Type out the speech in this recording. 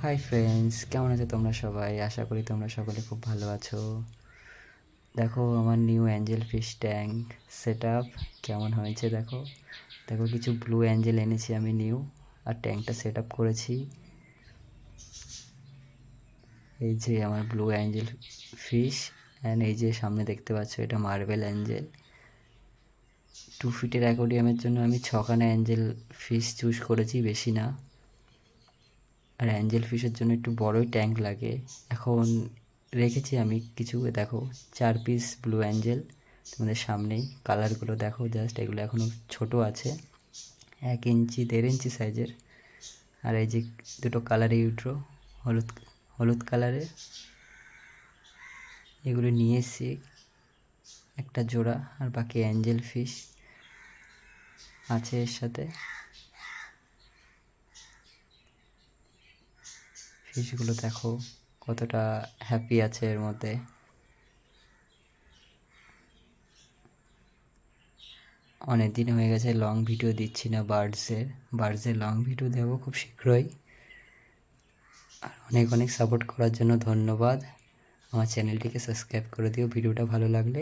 Hi friends, কেমন আছো তোমরা সবাই? আশা করি তোমরা সকলে খুব ভালো আছো। দেখো আমার new Angel fish tank set up কেমন হয়েছে। দেখো দেখো কিছু ব্লু অ্যাঞ্জেল এনেছি আমি নিউ, আর ট্যাঙ্কটা সেট আপ করেছি। এই যে আমার ব্লু অ্যাঞ্জেল ফিশ, অ্যান্ড এই যে সামনে দেখতে পাচ্ছ এটা মার্বেল অ্যাঞ্জেল। 2 ফিটের অ্যাকোরিয়ামের জন্য আমি 6খানা অ্যাঞ্জেল ফিশ চুজ করেছি, বেশি না। আর অ্যাঞ্জেল ফিশের জন্য একটু বড়ই ট্যাঙ্ক লাগে। এখন রেখেছি আমি কিছু, দেখো 4 পিস ব্লু অ্যাঞ্জেল তোমাদের সামনেই। কালারগুলো দেখো জাস্ট, এগুলো এখনও ছোট আছে, 1 ইঞ্চি 1.5 ইঞ্চি সাইজের। আর এই যে দুটো কালারে ইউট্রো, হলুদ হলুদ কালারের, এগুলো নিয়ে এসেছি একটা জোড়া। আর বাকি অ্যাঞ্জেল ফিশ আছে এর সাথে। ফিশগুলো দেখো কতটা হ্যাপি আছে এর মধ্যে। অনেক দিন হয়ে গেছে লং ভিডিও দিচ্ছি না বার্ডসের লং ভিডিও দেবো খুব শীঘ্রই। আর অনেক অনেক সাপোর্ট করার জন্য ধন্যবাদ। আমার চ্যানেলটিকে সাবস্ক্রাইব করে দিও ভিডিওটা ভালো লাগলে।